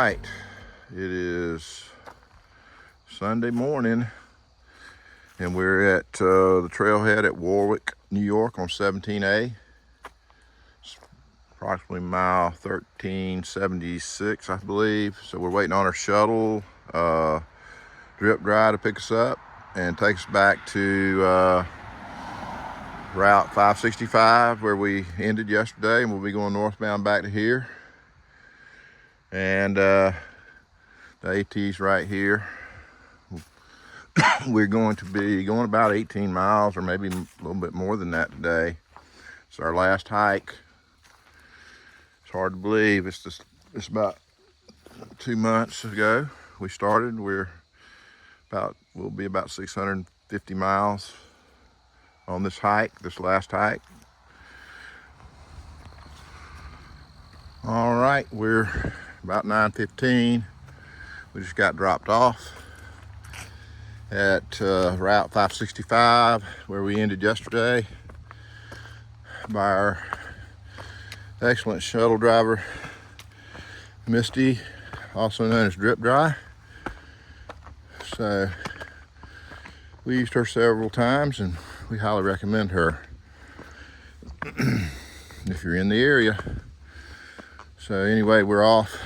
right, it is Sunday morning and we're at the trailhead at Warwick, New York on 17A. It's approximately mile 1376, I believe. So we're waiting on our shuttle, drip dry, to pick us up and take us back to Route 565 where we ended yesterday, and we'll be going northbound back to here. And the AT's right here. We're going to be going about 18 miles or maybe a little bit more than that today. It's our last hike. It's hard to believe. It's about 2 months ago we started. We'll be about 650 miles on this hike, this last hike. All right, we're about 9:15. We just got dropped off at Route 565 where we ended yesterday by our excellent shuttle driver, Misty, also known as Drip Dry. So we used her several times and we highly recommend her if you're in the area. So anyway, we're off.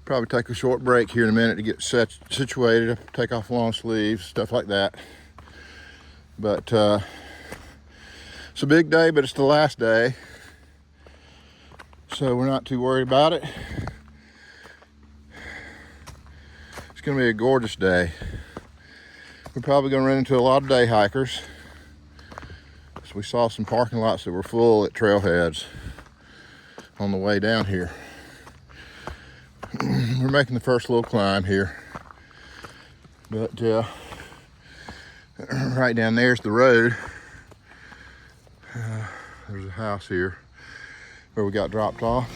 Probably take a short break here in a minute to get situated, take off long sleeves, stuff like that. But it's a big day, but it's the last day, so we're not too worried about it. It's gonna be a gorgeous day. We're probably gonna run into a lot of day hikers. So we saw some parking lots that were full at trailheads on the way down here. We're making the first little climb here, but right down there's the road. There's a house here where we got dropped off.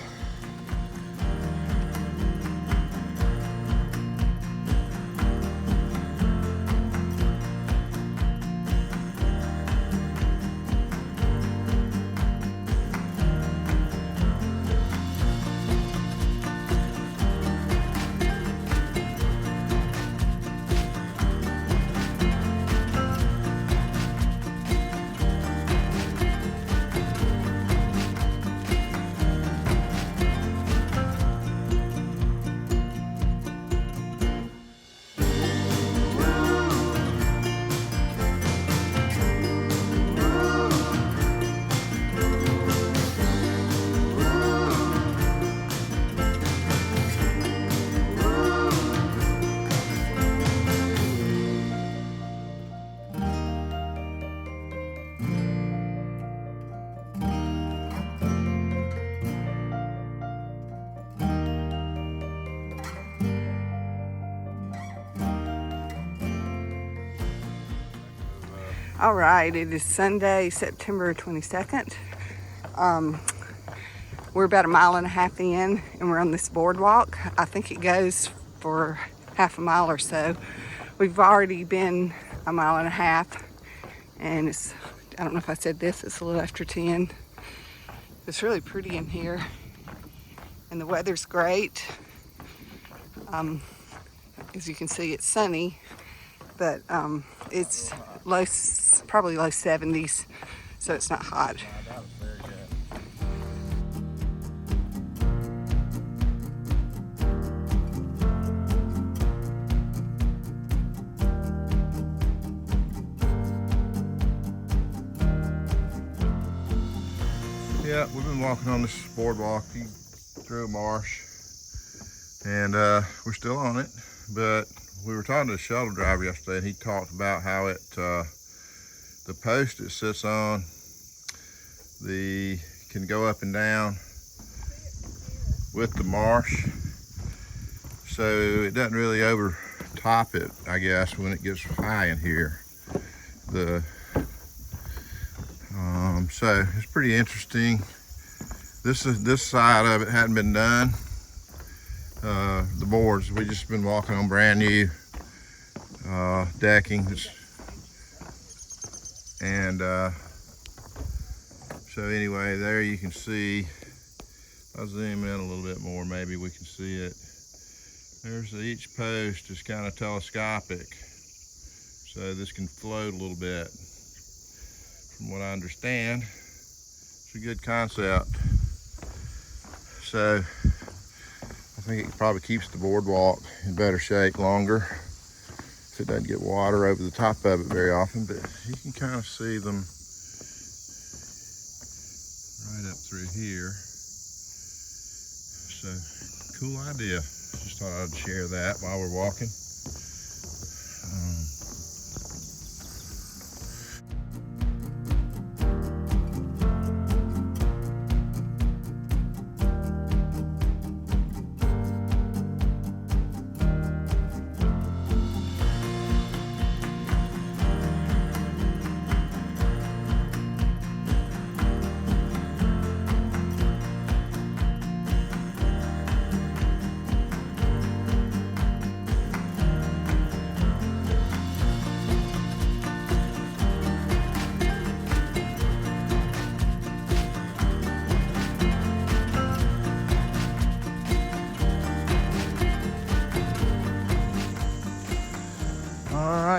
All right, it is Sunday, September 22nd. We're about a mile and a half in, and we're on this boardwalk. I think it goes for half a mile or so. We've already been a mile and a half, and I don't know if I said this, it's a little after 10. It's really pretty in here, and the weather's great. As you can see, it's sunny, but it's probably low 70s, so it's not hot. Yeah, we've been walking on this boardwalk through a marsh, and we're still on it. But we were talking to the shuttle driver yesterday, and he talked about how the post it sits on can go up and down with the marsh, so it doesn't really overtop it, I guess, when it gets high in here. So it's pretty interesting. This side of it hadn't been done. The boards, we just been walking on brand new decking, and so anyway, there you can see I'll zoom in a little bit more, maybe we can see it. There's each post is kind of telescopic, so this can float a little bit. From what I understand, it's a good concept. So I think it probably keeps the boardwalk in better shape longer if it doesn't get water over the top of it very often, but you can kind of see them right up through here. So cool idea. Just thought I'd share that while we're walking.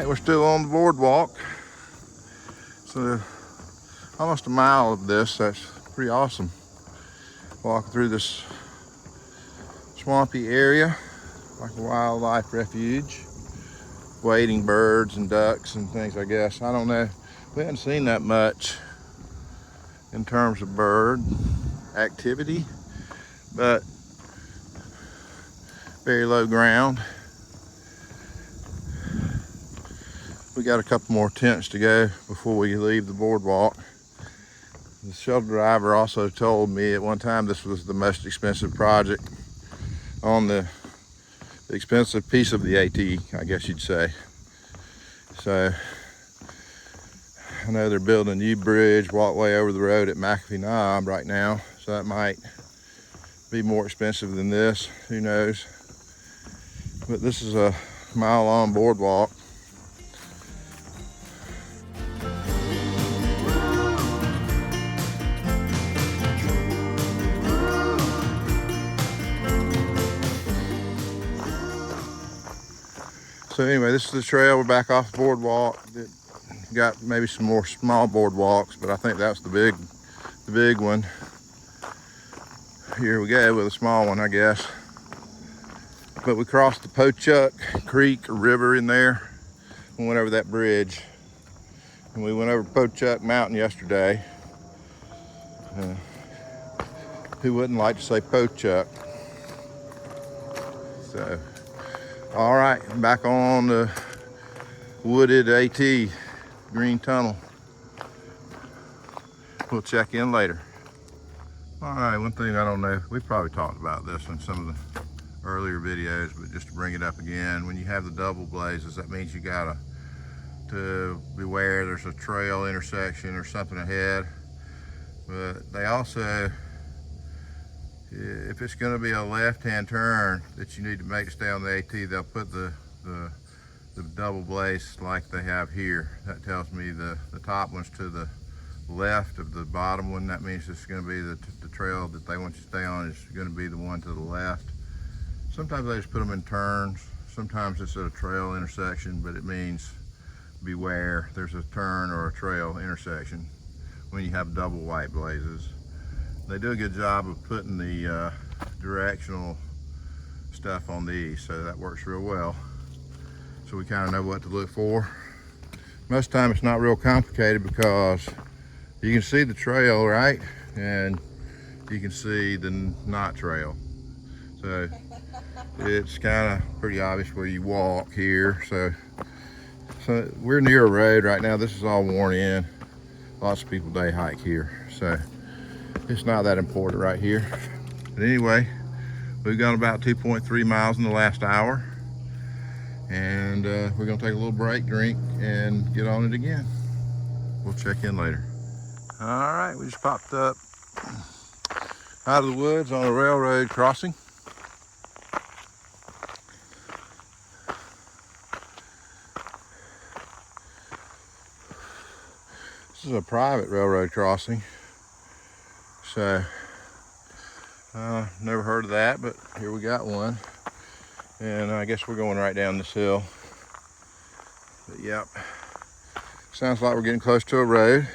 We're still on the boardwalk. So almost a mile of this. That's pretty awesome. Walking through this swampy area, like a wildlife refuge. Wading birds and ducks and things, I guess. I don't know. We haven't seen that much in terms of bird activity, but very low ground. We got a couple more tents to go before we leave the boardwalk. The shuttle driver also told me at one time this was the most expensive project on the expensive piece of the AT, I guess you'd say. So I know they're building a new bridge, walkway over the road at McAfee Knob right now, so that might be more expensive than this, who knows. But this is a mile-long boardwalk. So anyway, this is the trail. We're back off the boardwalk. It got maybe some more small boardwalks, but I think that's the big one. Here we go with a small one, I guess. But we crossed the Pochuck Creek or river in there and went over that bridge. And we went over Pochuck Mountain yesterday. Who wouldn't like to say Pochuck? So. All right, back on the wooded AT, Green Tunnel. We'll check in later. All right, one thing I don't know, we probably talked about this in some of the earlier videos, but just to bring it up again, when you have the double blazes, that means you gotta beware there's a trail intersection or something ahead. But they also, if it's going to be a left-hand turn that you need to make to stay on the AT, they'll put the double blaze like they have here. That tells me the top one's to the left of the bottom one. That means it's going to be the trail that they want you to stay on is going to be the one to the left. Sometimes they just put them in turns. Sometimes it's at a trail intersection, but it means beware. There's a turn or a trail intersection when you have double white blazes. They do a good job of putting the directional stuff on these, so that works real well. So we kind of know what to look for. Most of the time it's not real complicated because you can see the trail, right? And you can see the not trail. So it's kind of pretty obvious where you walk here. So we're near a road right now. This is all worn in. Lots of people day hike here. So it's not that important right here. But anyway, we've got about 2.3 miles in the last hour. And we're gonna take a little break, drink, and get on it again. We'll check in later. All right, we just popped up out of the woods on a railroad crossing. This is a private railroad crossing. So Never heard of that, but here we got one. And I guess we're going right down this hill. But yep, sounds like we're getting close to a road.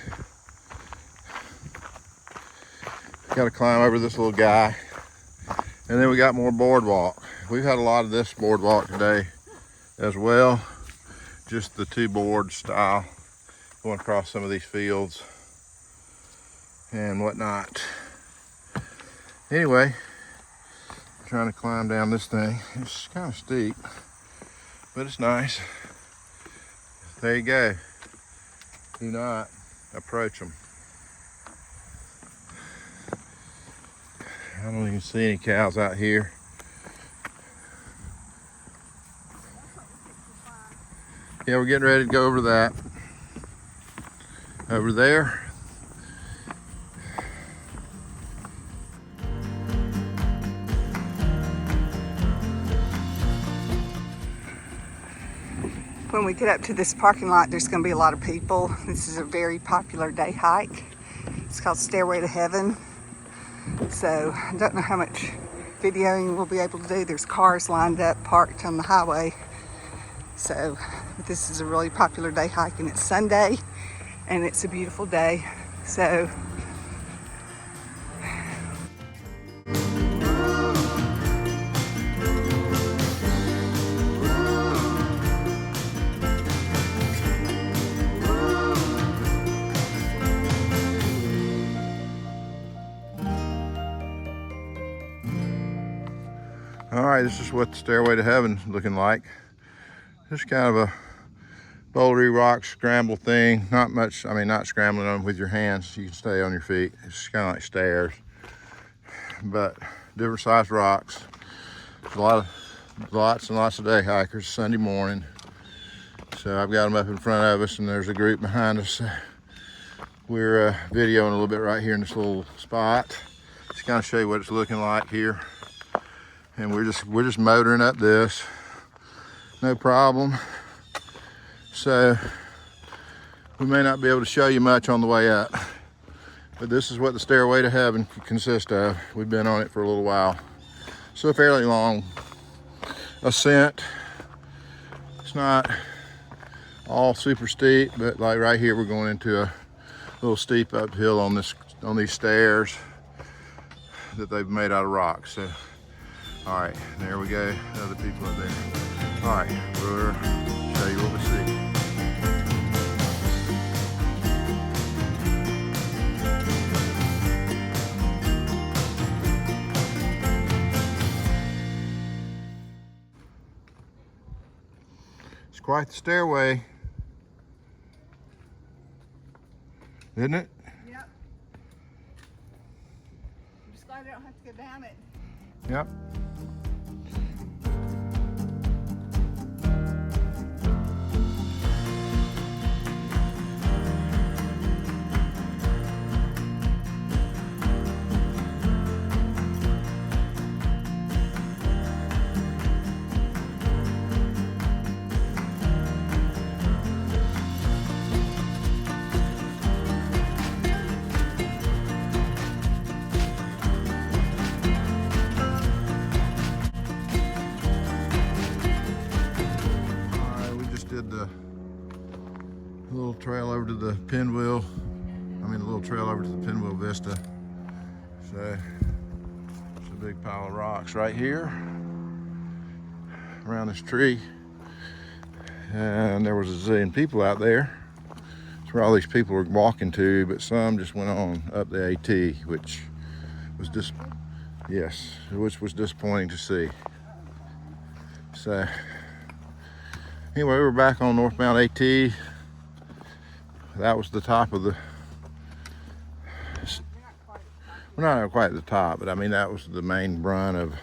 Got to climb over this little guy. And then we got more boardwalk. We've had a lot of this boardwalk today as well. Just the two board style going across some of these fields and whatnot. Anyway, trying to climb down this thing. It's kind of steep, but it's nice. There you go. Do not approach them. I don't even see any cows out here. Yeah, we're getting ready to go over that. Over there. When we get up to this parking lot, there's going to be a lot of people. This is a very popular day hike. It's called Stairway to Heaven. So I don't know how much videoing we'll be able to do. There's cars lined up, parked on the highway. So this is a really popular day hike, and it's Sunday, and it's a beautiful day. So all right, this is what the Stairway to Heaven's looking like. Just kind of a bouldery rock scramble thing. Not much, I mean, not scrambling them with your hands. You can stay on your feet. It's kind of like stairs, but different sized rocks. There's lots and lots of day hikers Sunday morning. So I've got them up in front of us, and there's a group behind us. We're videoing a little bit right here in this little spot. Just kind of show you what it's looking like here. And we're just motoring up this, no problem. So we may not be able to show you much on the way up, but this is what the Stairway to Heaven consists of. We've been on it for a little while. So a fairly long ascent. It's not all super steep, but like right here, we're going into a little steep uphill on these stairs that they've made out of rocks. So, all right, there we go. Other people up there. All right, we'll show you what we see. It's quite the stairway, isn't it? yep. I'm just glad I don't have to go down it. Yep. Little trail over to the pinwheel. A little trail over to the pinwheel vista. So there's a big pile of rocks right here around this tree. And there was a zillion people out there. That's where all these people were walking to, but some just went on up the AT, which was disappointing to see. So anyway, we're back on northbound AT. That was the top of the, we're not quite at the top, but that was the main brunt of,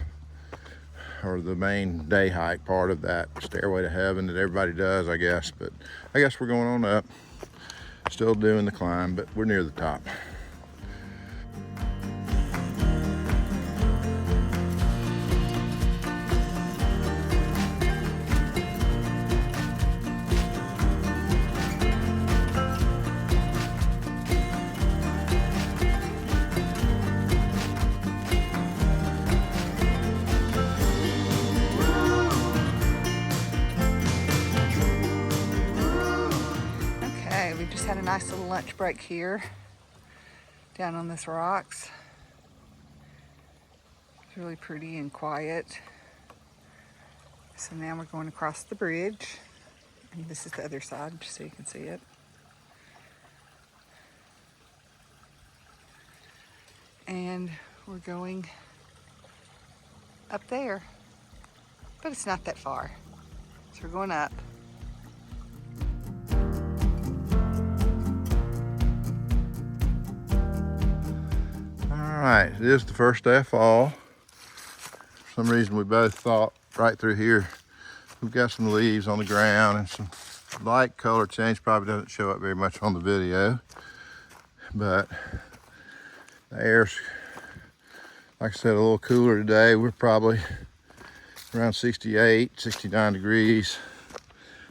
or the main day hike part of that Stairway to Heaven that everybody does, I guess. But I guess we're going on up, still doing the climb, but we're near the top. had a nice little lunch break here down on this rocks. It's really pretty and quiet. So now we're going across the bridge. And this is the other side, just so you can see it. And we're going up there, but it's not that far. So we're going up. All right, it is the first day of fall. For some reason we both thought right through here we've got some leaves on the ground and some light color change. Probably doesn't show up very much on the video, but the air's, like I said, a little cooler today. We're probably around 68, 69 degrees.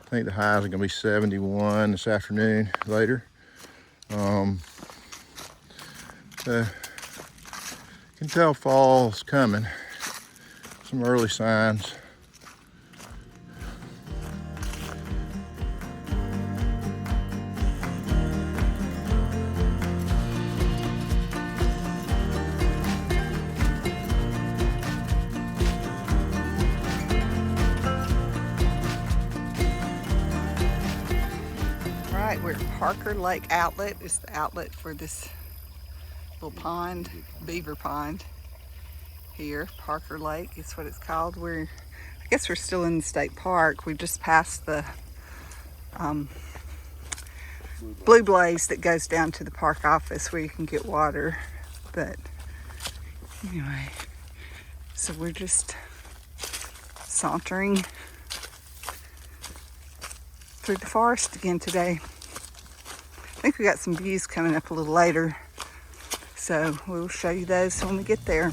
I think the highs are gonna be 71 this afternoon later. So you can tell fall's coming. Some early signs. Right, we're at Parker Lake Outlet. It's the outlet for this little pond, beaver pond here. Parker Lake is what it's called. I guess we're still in the state park. We just passed the Blue Blaze that goes down to the park office where you can get water. But anyway, so we're just sauntering through the forest again today. I think we got some views coming up a little later, so we'll show you those when we get there.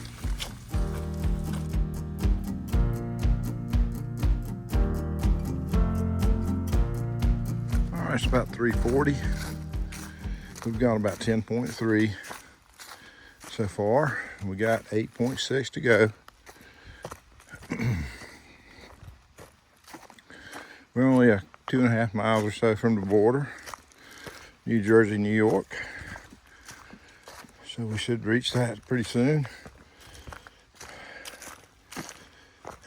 All right, it's about 3:40. We've gone about 10.3 so far. We got 8.6 to go. We're only 2.5 miles or so from the border, New Jersey, New York. So we should reach that pretty soon.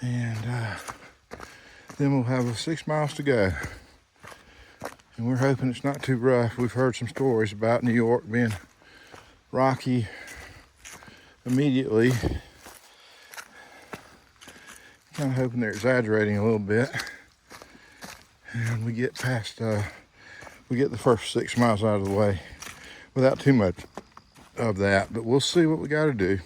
And then we'll have 6 miles to go. And we're hoping it's not too rough. We've heard some stories about New York being rocky immediately. Kind of hoping they're exaggerating a little bit. And we get past, we get the first 6 miles out of the way without too much of that, but we'll see what we got to do.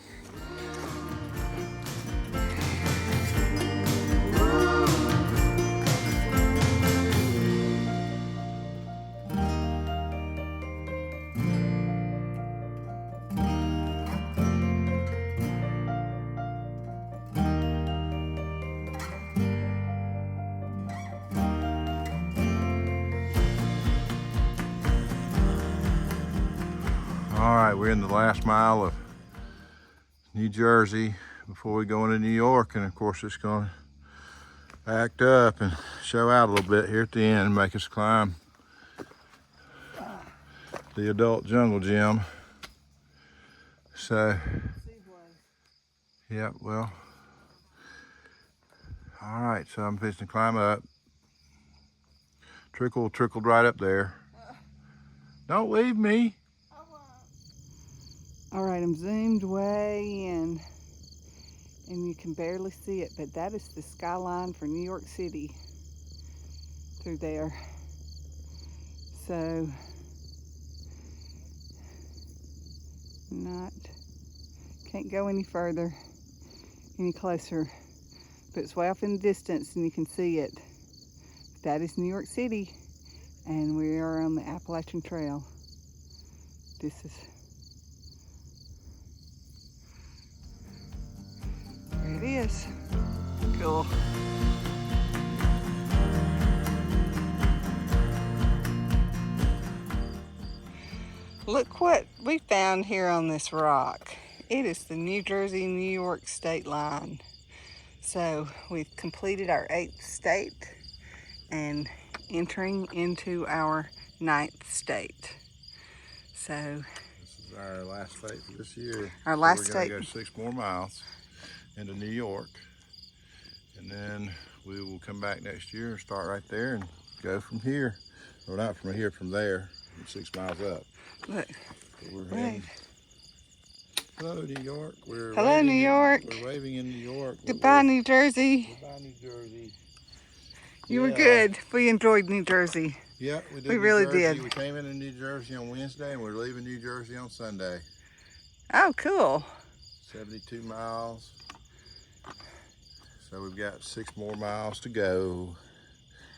All right, we're in the last mile of New Jersey before we go into New York, and of course it's going to act up and show out a little bit here at the end and make us climb the adult jungle gym. So, yeah, well, all right, so I'm fixing to climb up. Trickled right up there. Don't leave me. All right, I'm zoomed way in and you can barely see it, but that is the skyline for New York City through there. So, can't go any further, any closer, but it's way off in the distance and you can see it. That is New York City, and we are on the Appalachian Trail. There it is. Cool. Look what we found here on this rock. It is the New Jersey, New York state line. So we've completed our 8th state and entering into our 9th state. So this is our last state for this year. our last so we're state. gonna go 6 more miles into New York, and then we will come back next year and start right there and go from here. Well, not from here, from there, 6 miles up. Look. So we're heading. Hello, New York. Hello, New York. We're waving in New York. Goodbye, New Jersey. Goodbye, New Jersey. You were good. We enjoyed New Jersey. Yeah, we did. We really did. We came into New Jersey on Wednesday, and we're leaving New Jersey on Sunday. Oh, cool. 72 miles. So we've got 6 more miles to go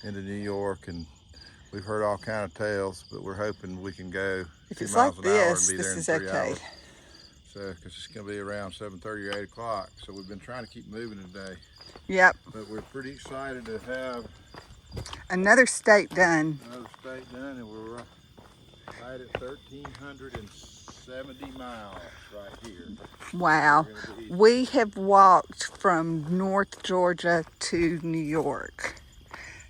into New York, and we've heard all kind of tales, but we're hoping we can go If 2 it's miles like an hour this, and be there in this 3 is okay. hours. So, because it's going to be around 7:30 or 8 o'clock. So we've been trying to keep moving today. Yep. But we're pretty excited to have another state done. another state done, and we're right at 1,370 miles right here. Wow. We have walked from North Georgia to New York.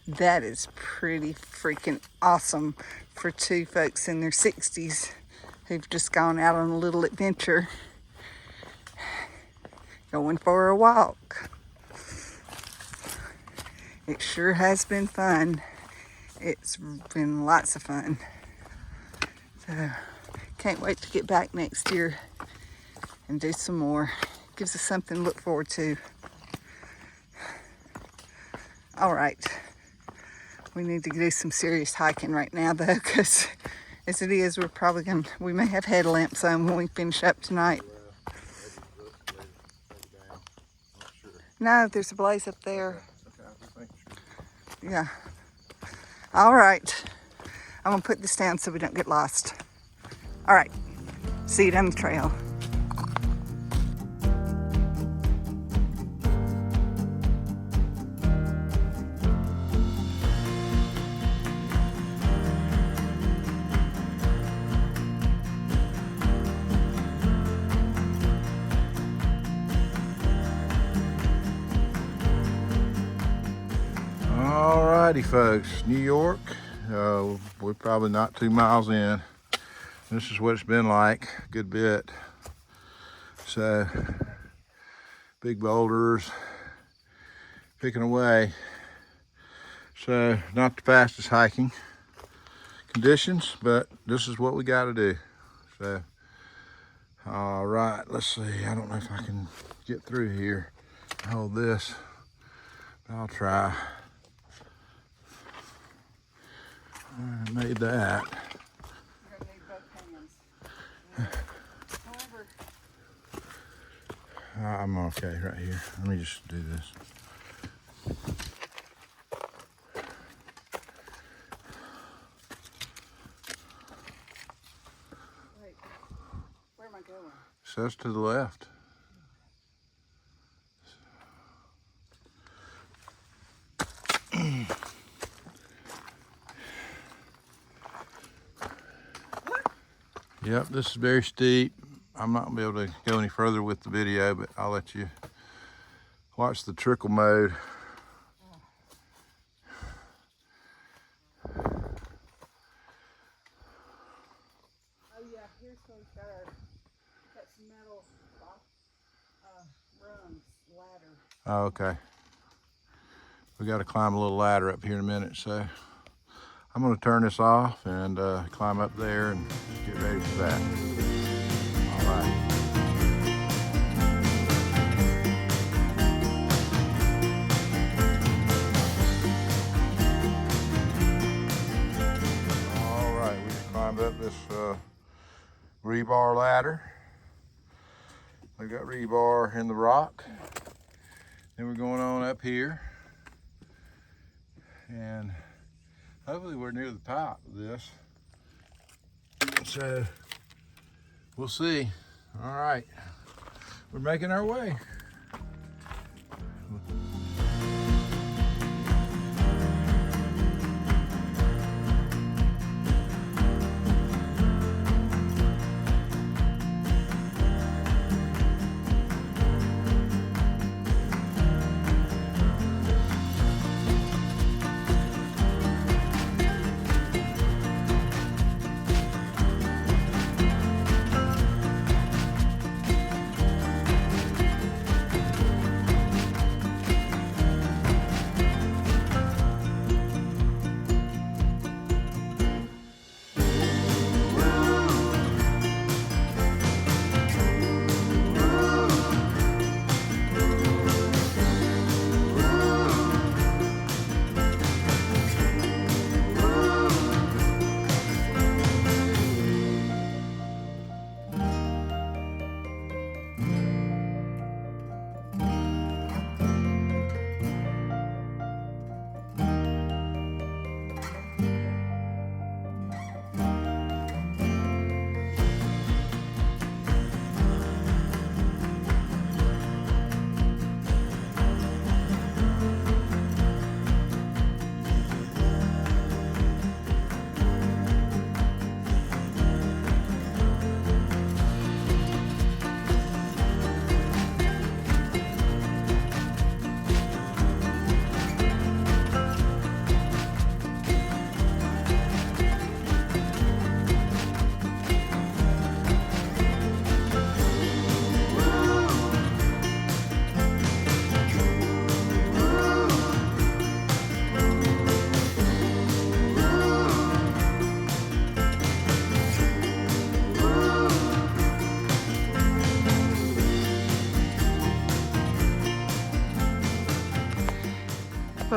That is pretty freaking awesome for 2 folks in their 60s who've just gone out on a little adventure, going for a walk. It sure has been fun. It's been lots of fun. So, can't wait to get back next year and do some more. Gives us something to look forward to. All right. We need to do some serious hiking right now though, because as it is, we may have headlamps on when we finish up tonight. No, there's a blaze up there. Yeah. All right. I'm gonna put this down so we don't get lost. All right. See you down the trail. Alrighty folks, New York, we're probably not 2 miles in. This is what it's been like, a good bit. So, big boulders, picking away. So, not the fastest hiking conditions, but this is what we got to do. So, all right, let's see. I don't know if I can get through here. Hold this. I'll try. I made that. You're gonna need both hands. However, I'm okay right here. Let me just do this. wait, where am I going? Says to the left. Yep, this is very steep. I'm not gonna be able to go any further with the video, but I'll let you watch the trickle mode. Oh yeah, here's where we got our, that's metal rungs, ladder. Oh, okay. We got to climb a little ladder up here in a minute, so I'm going to turn this off and climb up there and get ready for that. All right. All right, we just climbed up this rebar ladder. We got rebar in the rock. Then we're going on up here. And hopefully we're near the top of this. So we'll see. All right, we're making our way.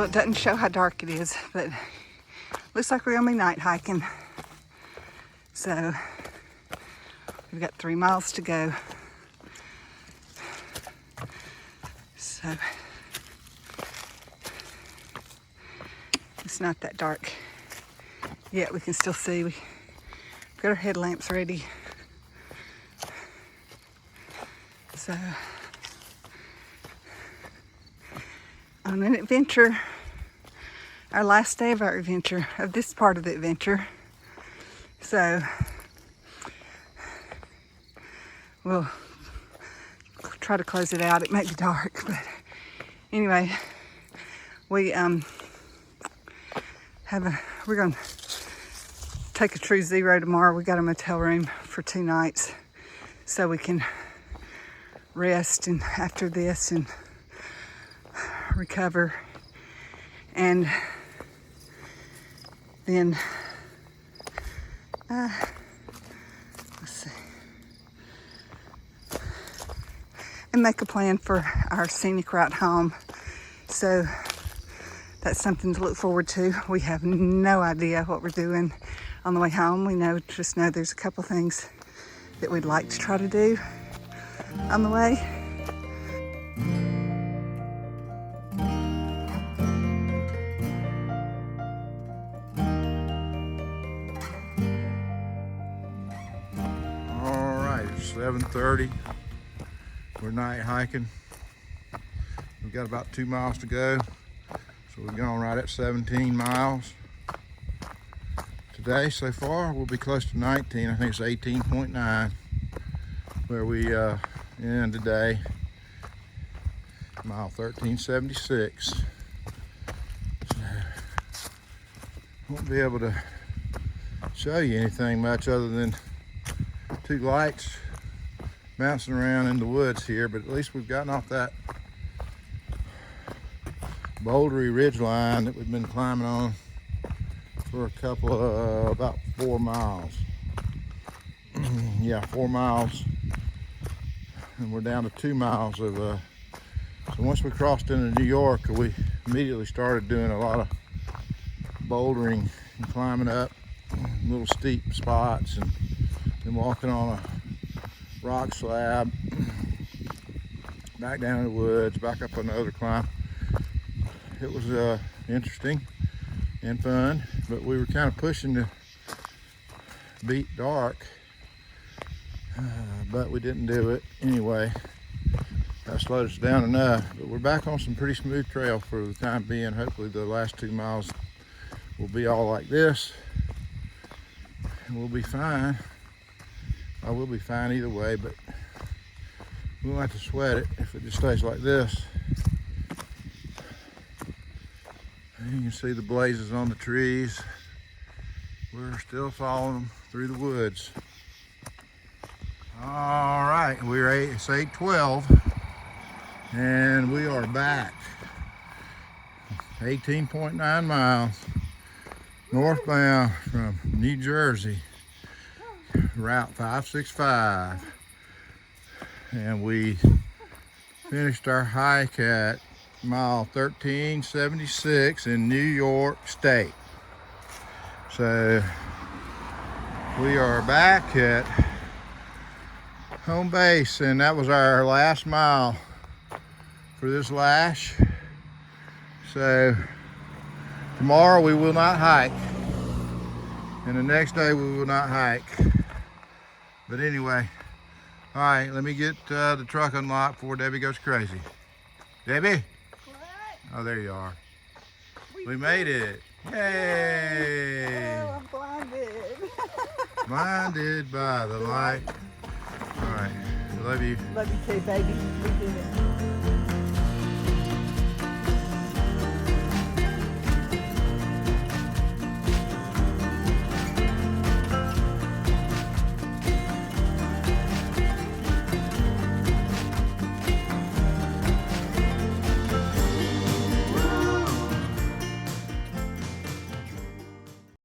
it doesn't show how dark it is, but looks like we're gonna be night hiking. So we've got 3 miles to go. So it's not that dark yet. We can still see. We've got our headlamps ready. So on an adventure, our last day of our adventure, of this part of the adventure. So we'll try to close it out. It may be dark, but anyway, we're gonna take a true zero tomorrow. We got a motel room for 2 nights so we can rest and after this and recover, and then let's see, and make a plan for our scenic route home. So that's something to look forward to. We have no idea what we're doing on the way home. We just know there's a couple things that we'd like to try to do on the way. All right, it's 7:30. We're night hiking. We've got about 2 miles to go. So we're going right at 17 miles. Today, so far, we'll be close to 19. I think it's 18.9 where we end today. Mile 1376. So, won't be able to show you anything much other than 2 lights bouncing around in the woods here, but at least we've gotten off that bouldery ridge line that we've been climbing on for a couple of about 4 miles. Yeah, 4 miles, and we're down to 2 miles of so once we crossed into New York, we immediately started doing a lot of bouldering and climbing up little steep spots and then walking on a rock slab back down in the woods, back up another climb. It was interesting and fun, but we were kind of pushing to beat dark, but we didn't do it anyway. That slowed us down enough, but we're back on some pretty smooth trail for the time being. Hopefully the last 2 miles will be all like this and we'll be fine. I will be fine either way, but we won't have to sweat it if it just stays like this. You can see the blazes on the trees. We're still following them through the woods. All right, it's 8:12 and we are back. 18.9 miles northbound from New Jersey, Route 565. And we finished our hike at mile 1376 in New York State. So we are back at home base, and that was our last mile for this lash. So tomorrow we will not hike, and the next day we will not hike. But anyway, all right, let me get the truck unlocked before Debbie goes crazy. Debbie? Oh, there you are. We made it. Yay! Oh, I'm blinded. Blinded by the light. All right, love you. Love you too, baby. We did it.